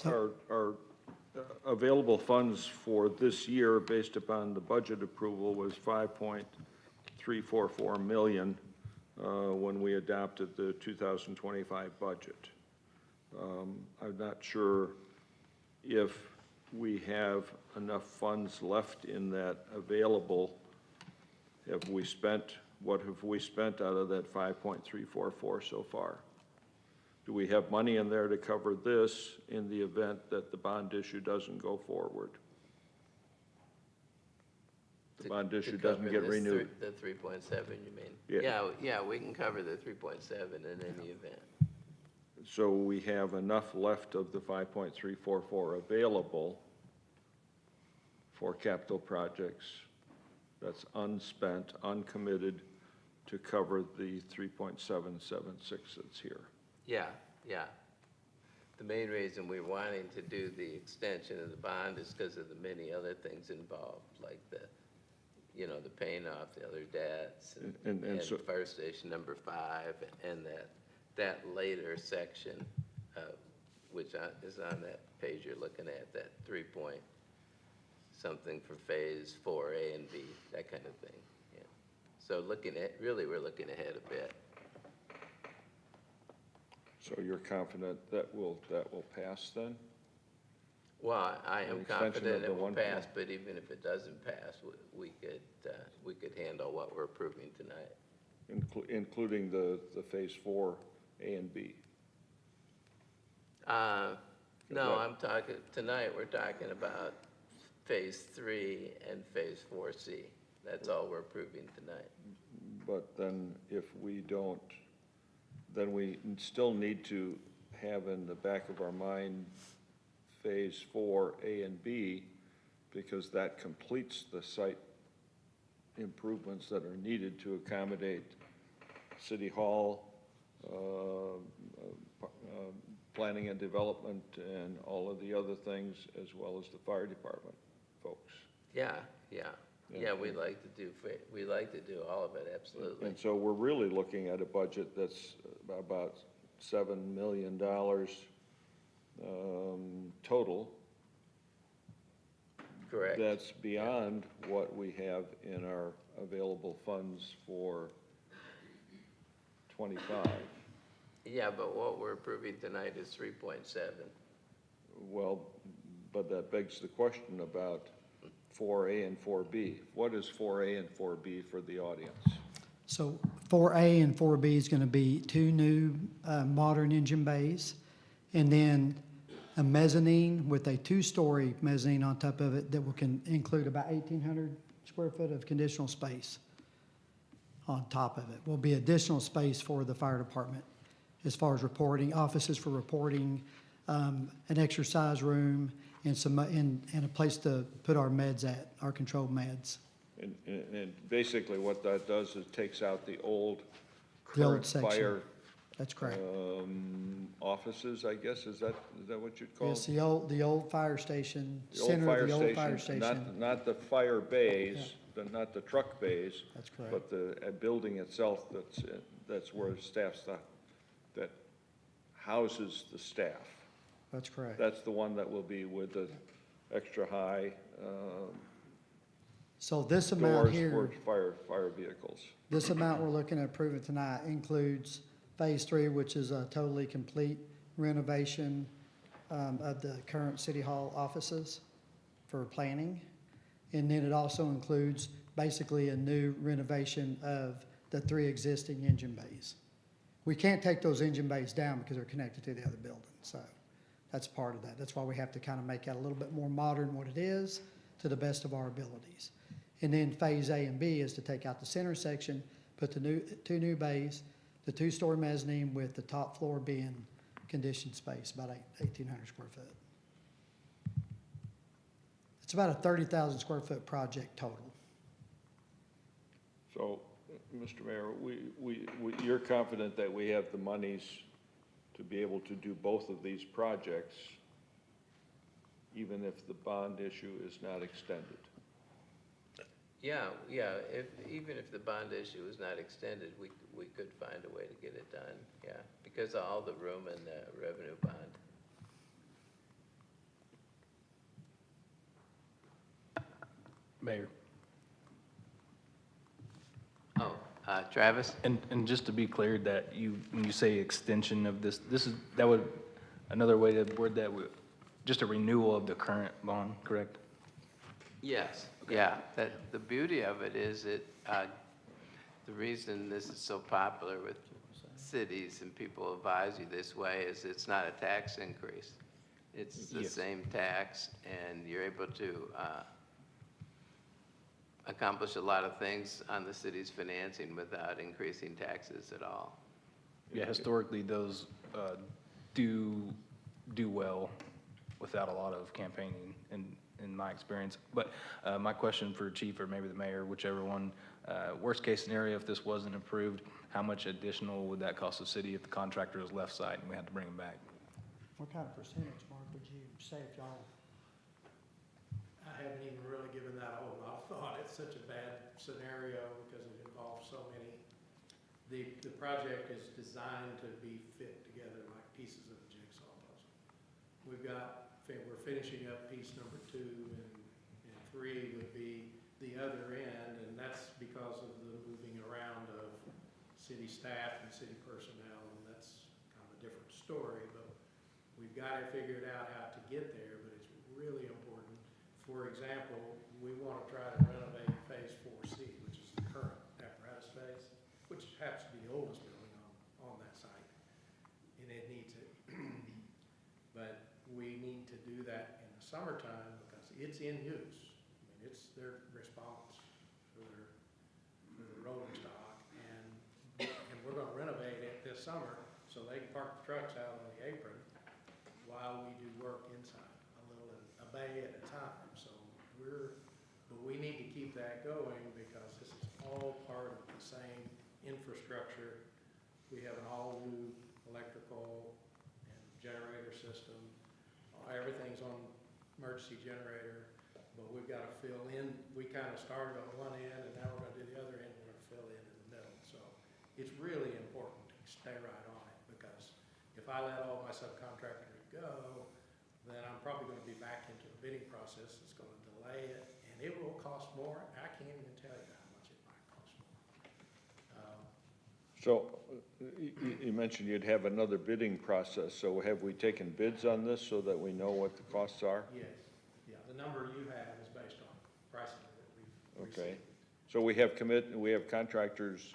our available funds for this year, based upon the budget approval, was 5.344 million when we adopted the 2025 budget. I'm not sure if we have enough funds left in that available. What have we spent out of that 5.344 so far? Do we have money in there to cover this in the event that the bond issue doesn't go forward? The bond issue doesn't get renewed? The 3.7, you mean? Yeah. Yeah, we can cover the 3.7 in any event. So we have enough left of the 5.344 available for capital projects that's unspent, uncommitted, to cover the 3.776 that's here. Yeah. The main reason we're wanting to do the extension of the bond is because of the many other things involved, like the paying off the other debts and so, fire station number 5 and that later section, which is on that page you're looking at, that 3 point something for phase 4A and B, that kind of thing. Yeah. So we're looking ahead a bit. So you're confident that will pass then? Well, I am An extension of confident the it will one- pass, but even if it doesn't pass, we could handle what we're approving tonight. Including the Phase 4 A and B? No, I'm talking, tonight, we're talking about Phase 3 and Phase 4C. That's all we're approving tonight. But then if we don't, then we still need to have in the back of our mind Phase 4 A and B, because that completes the site improvements that are needed to accommodate City Hall, planning and development, and all of the other things, as well as the fire department folks. Yeah, we like to do all of it, absolutely. And so we're really looking at a budget that's about $7 million total. Correct. That's beyond what we have in our available funds for 25. Yeah, but what we're approving tonight is 3.7. Well, but that begs the question about 4A and 4B. What is 4A and 4B for the audience? So 4A and 4B is going to be two new modern engine bays, and then a mezzanine with a two-story mezzanine on top of it that can include about 1,800 square foot of conditional space on top of it. Will be additional space for the fire department as far as reporting, offices for reporting, an exercise room, and a place to put our meds at, our controlled meds. And basically what that does is takes out the old The old current section. fire That's correct. offices, I guess, is that what you'd call Yes, them? the old fire station, The old center of the old fire station, station. not the fire bays, not the truck bays. That's correct. But the building itself, that's where staff's, that houses the staff. That's correct. That's the one that will be with the extra high So this amount doors here, for fire vehicles. this amount we're looking at approving tonight includes Phase 3, which is a totally complete renovation of the current City Hall offices for planning. And then it also includes basically a new renovation of the 3 existing engine bays. We can't take those engine bays down because they're connected to the other building, so that's part of that. That's why we have to kind of make that a little bit more modern what it is to the best of our abilities. And then Phase A and B is to take out the center section, put the two new bays, the two-story mezzanine with the top floor being conditioned space, about 1,800 square foot. It's about a 30,000 square foot project total. So, Mr. Mayor, you're confident that we have the monies to be able to do both of these projects, even if the bond issue is not extended? Yeah, even if the bond issue is not extended, we could find a way to get it done, yeah, because of all the room in the revenue bond. Mayor. Oh, Travis? And just to be clear, that when you say extension of that would, another way to word that, just a renewal of the current bond, correct? Yes, yeah, the beauty of it is the reason this is so popular with cities and people advise you this way is it's not a tax increase. It's the same tax, and you're able to accomplish a lot of things on the city's financing without increasing taxes at all. Yeah, historically, those do well without a lot of campaigning, in my experience. But my question for Chief, or maybe the mayor, whichever one, worst case scenario, if this wasn't approved, how much additional would that cost the city if the contractor was left side and we had to bring him back? What kind of percentage, Mark, would you say if y'all? I haven't even really given that a whole lot of thought. It's such a bad scenario because it involves so many. The project is designed to be fit together like pieces of a jigsaw puzzle. We're finishing up piece number 2, and 3 would be the other end, and that's because of the moving around of city staff and city personnel, and that's kind of different story, but we've got it figured out how to get there, but it's really important. For example, we want to try to renovate Phase 4C, which is the current apparatus phase, which happens to be the oldest building on that site, and it needs it. But we need to do that in the summertime because it's in use. I mean, it's their response for their rolling stock, and we're gonna renovate it this summer so they can park the trucks out on the apron while we do work inside, a bay at a time. So but we need to keep that going because this is all part of the same infrastructure. We have an all-new electrical and generator system. Everything's on emergency generator, but we've got to fill in. We kind of started on one end, and now we're going to do the other end. We're going to fill in the middle. So it's really important to stay right on it because if I let all my subcontractors go, then I'm probably going to be back into a bidding process that's going to delay it, and it will cost more. I can't even tell you how much it might cost more. So you mentioned you'd have another bidding process, so have we taken bids on this so that we know what the costs are? Yes, yeah, the number you have is based on pricing that we've Okay, received. so we have contractors,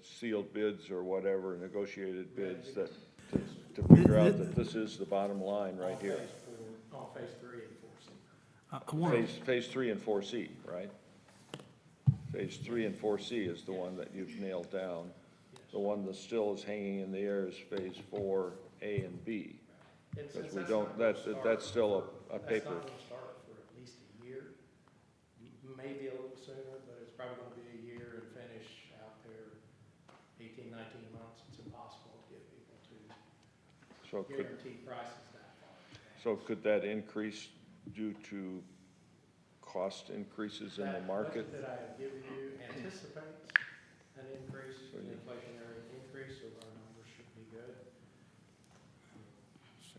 sealed bids or whatever, negotiated bids that, to figure out that this is the bottom line right here. On Phase 3 and 4C. Phase 3 and 4C, right? Phase 3 and 4C is the one that you've nailed down. The one that still is hanging in the air is Phase 4A and B. Because we don't, that's still a paper. That's not going to start for at least a year, maybe a little sooner, but it's probably going to be a year and finish out there 18, 19 months. It's impossible to get people to guarantee prices that far. So could that increase due to cost increases in the market? That budget that I have given you anticipates an increase, an inflationary increase, so our numbers should be good.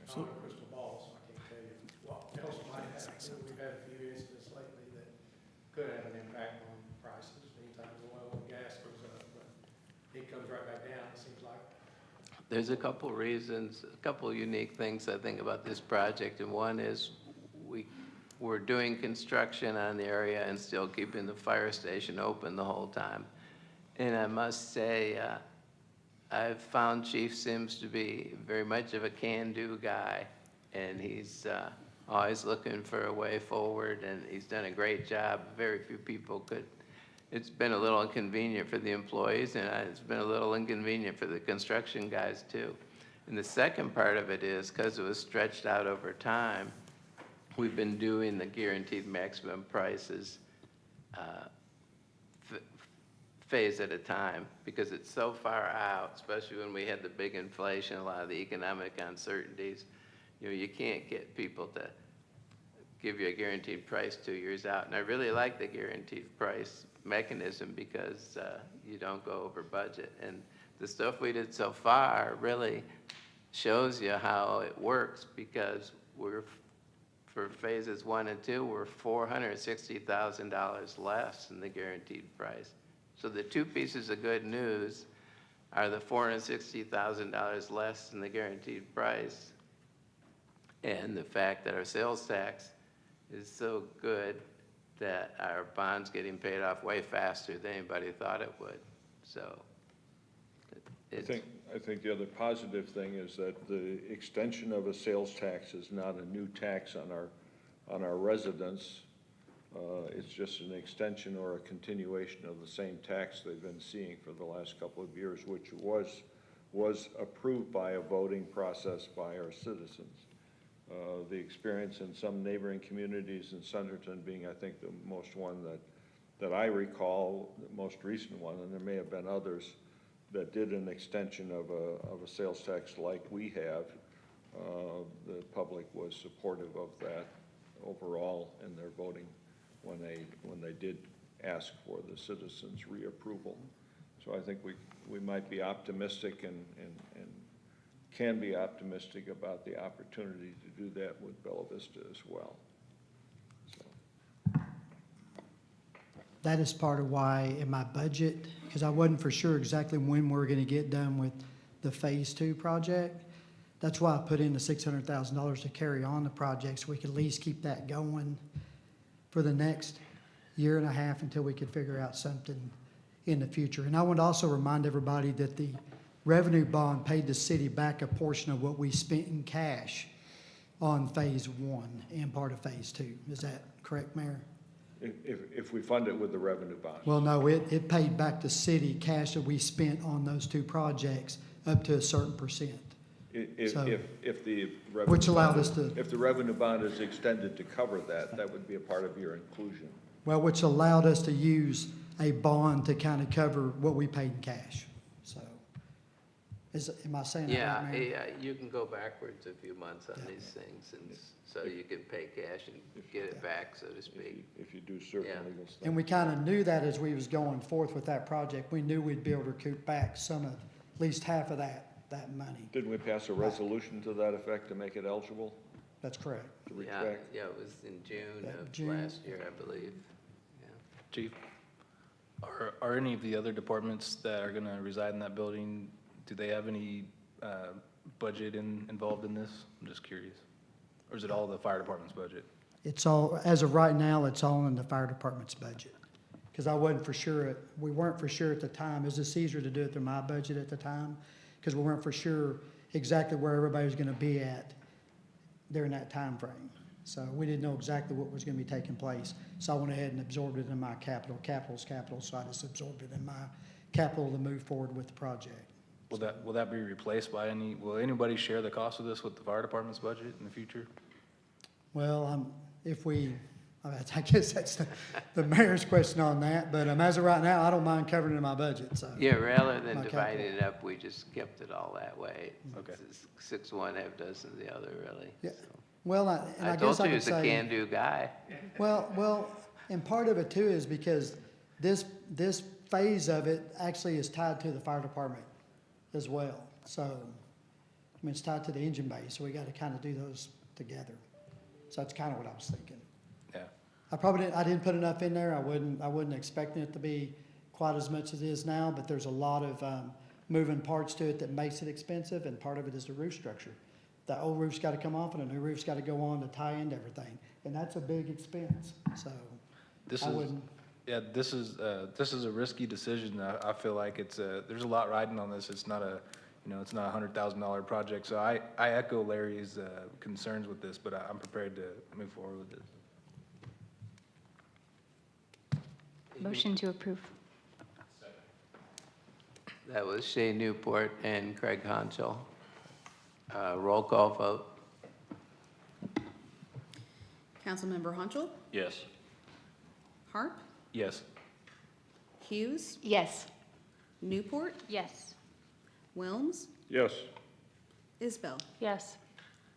I'm a crystal ball, so I can't tell you what else might happen. We've had a few incidents lately that could have an impact on prices. Anytime oil and gas goes up, but it comes right back down, it seems like. There's a couple reasons, a couple unique things I think about this project, and one is we're doing construction on the area and still keeping the fire station open the whole time. And I must say, I've found Chief Sims to be very much of a can-do guy, and he's always looking for a way forward, and he's done a great job. Very few people could. It's been a little inconvenient for the employees, and it's been a little inconvenient for the construction guys too. And the second part of it is, because it was stretched out over time, we've been doing the guaranteed maximum prices phase at a time, because it's so far out, especially when we had the big inflation, a lot of the economic uncertainties. You know, you can't get people to give you a guaranteed price 2 years out. And I really like the guaranteed price mechanism because you don't go over budget. And the stuff we did so far really shows you how it works, because for phases 1 and 2, we're $460,000 less than the guaranteed price. So the two pieces of good news are the $460,000 less than the guaranteed price, and the fact that our sales tax is so good that our bond's getting paid off way faster than anybody thought it would. So I think the other positive thing is that the extension of a sales tax is not a new tax on our residents. It's just an extension or a continuation of the same tax they've been seeing for the last couple of years, which was approved by a voting process by our citizens. The experience in some neighboring communities, in Sunderton being, I think, the most one that I recall, the most recent one, and there may have been others that did an extension of a sales tax like we have. The public was supportive of that overall in their voting when they did ask for the citizens' reapproval. So I think we might be optimistic and can be optimistic about the opportunity to do that with Bella Vista as well. So. That is part of why in my budget, because I wasn't for sure exactly when we're going to get done with the Phase 2 project. That's why I put in the $600,000 to carry on the project, so we could at least keep that going for the next year and a half until we could figure out something in the future. And I want to also remind everybody that the revenue bond paid the city back a portion of what we spent in cash on Phase 1 and part of Phase 2. Is that correct, Mayor? If we fund it with the revenue bond. Well, no, it paid back the city cash that we spent on those two projects up to a certain percent. So- If the revenue. Which allowed bond- us to- If the revenue bond is extended to cover that, that would be a part of your inclusion. Well, which allowed us to use a bond to kind of cover what we paid in cash. So, am I saying that Yeah, right, Mayor? yeah, you can go backwards a few months on these things, and so you can pay cash and get it back, so to speak. If you do certain Yeah. legal stuff. And we kind of knew that as we was going forth with that project. We knew we'd be able to recoup back some of, at least half of that money. Didn't we pass a resolution to that effect to make it eligible That's correct. to Yeah, retract? yeah, it was in June Yeah, of June. last year, I believe. Yeah. Chief, are any of the other departments that are gonna reside in that building, do they have any budget involved in this? I'm just curious. Or is it all the fire department's budget? It's all, as of right now, it's all in the fire department's budget. Because I wasn't for sure, we weren't for sure at the time. It was just easier to do it through my budget at the time, because we weren't for sure exactly where everybody was gonna be at during that time frame. So we didn't know exactly what was gonna be taking place. So I went ahead and absorbed it in my capital. Capital's capital, so I just absorbed it in my capital to move forward with the project. Will that be replaced by will anybody share the cost of this with the fire department's budget in the future? Well, I guess that's the mayor's question on that, but as of right now, I don't mind covering it in my budget, so. Yeah, rather than My dividing capital. it up, we just kept it all that way. Okay. Six one, half dozen the other, really. Yeah. So. Well, I I guess told I you could he's a say, can-do guy. well, and part of it too is because this phase of it actually is tied to the fire department as well. So, I mean, it's tied to the engine bay, so we got to kind of do those together. So that's kind of what I was thinking. Yeah. I didn't put enough in there. I wasn't expecting it to be quite as much as it is now, but there's a lot of moving parts to it that makes it expensive, and part of it is the roof structure. The old roof's got to come off, and a new roof's got to go on to tie into everything, and that's a big expense. So This I is, wouldn't. yeah, this is a risky decision. I feel like there's a lot riding on this. It's not it's not a $100,000 project. So I echo Larry's concerns with this, but I'm prepared to move forward with it. Motion to approve. That was Shay Newport and Craig Honchel. Roll call vote. Councilmember Honchel, Yes. Harp, Yes. Hughes, Yes. Newport, Yes. Wilms, Yes. Isbell. Yes.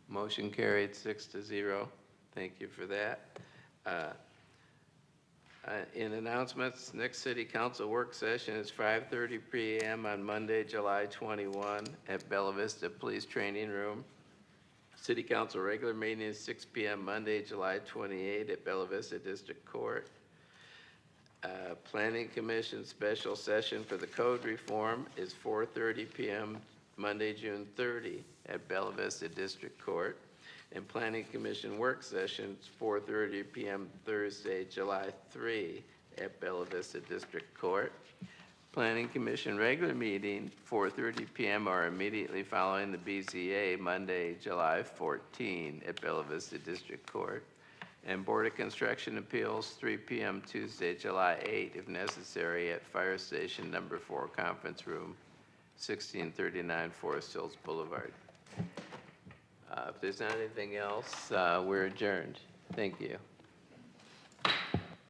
Motion carried 6-0. Thank you for that. In announcements, next city council work session is 5:30 p.m. on Monday, July 21 at Bella Vista Police Training Room. City council regular meeting is 6 p.m. Monday, July 28 at Bella Vista District Court. Planning Commission special session for the code reform is 4:30 p.m. Monday, June 30 at Bella Vista District Court. And Planning Commission work sessions 4:30 p.m. Thursday, July 3 at Bella Vista District Court. Planning Commission regular meeting 4:30 p.m. or immediately following the BZA Monday, July 14 at Bella Vista District Court. And Board of Construction Appeals 3 p.m. Tuesday, July 8 if necessary at Fire Station Number 4 Conference Room, 1639 Forest Hills Boulevard. If there's not anything else, we're adjourned. Thank you.